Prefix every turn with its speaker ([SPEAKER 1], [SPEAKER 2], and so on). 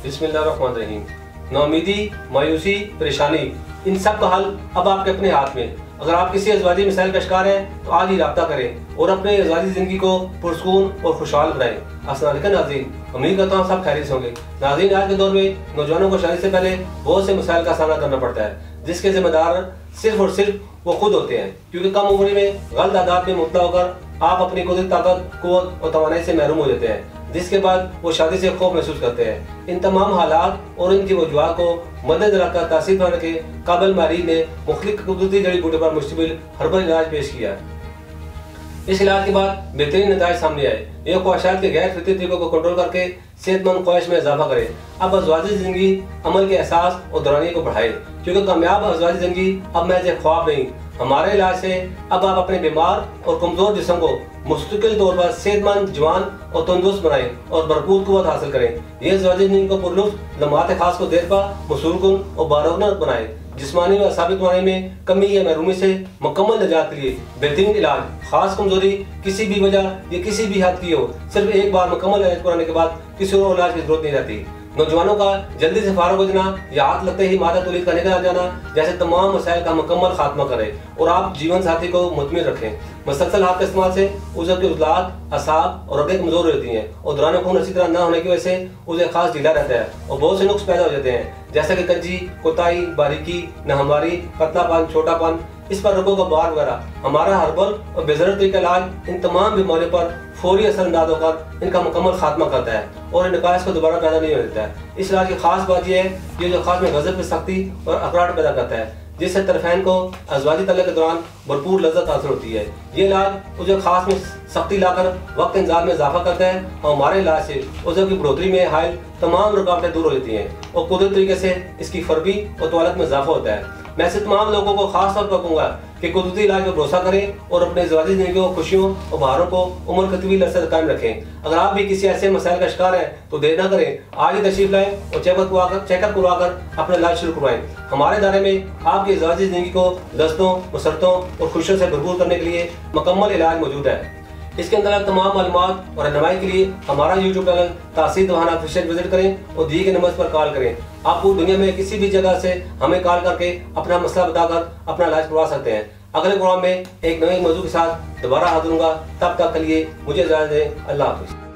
[SPEAKER 1] बिस्मिल्लाहिर्रहमानिर्रहीम। नाउमीदी, मायूसी, परेशानी, इन सब का हल अब आपके अपने हाथ में। अगर आप किसी अज़वाजी मिसाइल का शिकार हैं तो आज ही रब्ता करें और अपने अज़वाजी ज़िंदगी को पुरसकून और खुशहाल बनाएं। अस्सलाम वालेकुम नाज़रीन, उम्मीद करता हूँ सब खैरियत होंगे। नाज़रीन, आज के दौर में नौजवानों को शादी से पहले बहुत से मसाइल का सामना करना पड़ता है, जिसके जिम्मेदार सिर्फ और सिर्फ वो खुद होते हैं, क्योंकि कम उम्र में गलत आदत में मुब्तला होकर आप अपनी कुदरती ताकत, कुव्वत और तवानाई से महरूम हो जाते हैं, जिसके बाद वो शादी से खौफ महसूस करते हैं। इन तमाम हालात और इनकी वजूहात को मद्देनजर रखकर तासीर खाने के काबिल माहिरीन ने मुख्तलिफ कुदरती जड़ी बूटी पर मुश्तमिल हर्बल इलाज पेश किया। इस इलाज के बाद बेहतरीन नतीजे सामने आए। यह ख्वाहिशात के गैर फितरी तरीकों को कंट्रोल करके सेहतमंद ख्वाहिश में इजाफा करे। अब अज़वाजी जिंदगी अमल के एहसास और दौरानिए को बढ़ाए, क्योंकि कामयाब अज़वाजी जिंदगी अब महज एक ख्वाब नहीं। हमारे इलाज से अब आप अपने बीमार और कमजोर जिस्म को मुस्तकिल तौर पर सेहतमंद, जवान और तंदुरुस्त बनाएं और भरपूर कुव्वत हासिल करें। यह अज़वाजी जिंदगी को पुरलुत्फ लम्हात खास को देर पर मसरूकुन और बारौनक बनाए। जिस्मानी व साबित तवानाई में कमी या महरूमी से मुकम्मल निजात के लिए बेहतरीन इलाज। खास कमजोरी किसी भी वजह या किसी भी हद की हो, सिर्फ एक बार मुकम्मल इलाज कराने के बाद किसी और इलाज की जरूरत नहीं रहती। नौजवानों का जल्दी से फारग हो जाना या हाथ लगते ही मादा तौलीद का निकल जाना जैसे तमाम मसाइल का मुकम्मल खात्मा करें और आप जीवन साथी को मुतमिन रखें। मुसलसल हाथ के इस्तेमाल से उज़र के उजलात, असाब और रगें कमजोर रहती हैं और दौरान खून अच्छी तरह न होने की वजह से उसे खास ढीला रहता है और बहुत से नुक्स पैदा हो जाते हैं, जैसे कि कच्ची, कोताही, बारीकी, नहमवारी, पतलापन, छोटापन, इस पर रगों का बार वगैरह। हमारा हर्बल और बेजर तरीका इलाज इन तमाम बीमारियों पर फौरी असरअंदाज होकर इनका मुकम्मल खात्मा करता है और इन नकाइस को दोबारा पैदा नहीं होता है। इस इलाज की खास बात यह है कि जो खास में गज़ब की सख्ती और अकड़ाहट पैदा करता है, जिससे तरफैन को अज़वाजी तल्लुक़ के दौरान भरपूर लज़्ज़त हासिल होती है। ये इलाज उसे खास में सख्ती लाकर वक्त इंतज़ार में इजाफा करता है और हमारे इलाज से उसे की बढ़ोतरी में हायल तमाम रुकावटें दूर हो जाती हैं और कुदरती तरीके से इसकी फरबी और तवालत में इजाफा होता है। मैं ऐसे तमाम लोगों को खास तौर पर कहूँगा कि कुदरती इलाज पर भरोसा करें और अपने अज़वाजी ज़िंदगी को, खुशियों और बहारों को उम्र के तवील अरसे तक कायम रखें। अगर आप भी किसी ऐसे मसाइल का शिकार हैं तो देर न करें, आज ही तशरीफ लाएं और चेकअप करवाकर अपना इलाज शुरू करवाएं। हमारे दायरे में आपकी अज़वाजी ज़िंदगी को लज़्ज़तों, मसरतों और खुशियों से भरपूर करने के लिए मुकम्मल इलाज मौजूद है। इसके अंदर तमाम मालूमात और रहनुमाई के लिए हमारा यूट्यूब चैनल तासीर दवाना ऑफिशियल विजिट करें और दिए गए नंबर पर कॉल करें। आप पूरी दुनिया में किसी भी जगह से हमें कॉल करके अपना मसला बताकर अपना इलाज करवा सकते हैं। अगले प्रोग्राम में एक नए मौजूद के साथ दोबारा हाजिर होऊंगा। तब तक के लिए मुझे इजाज़त दें। अल्लाह हाफ़िज़।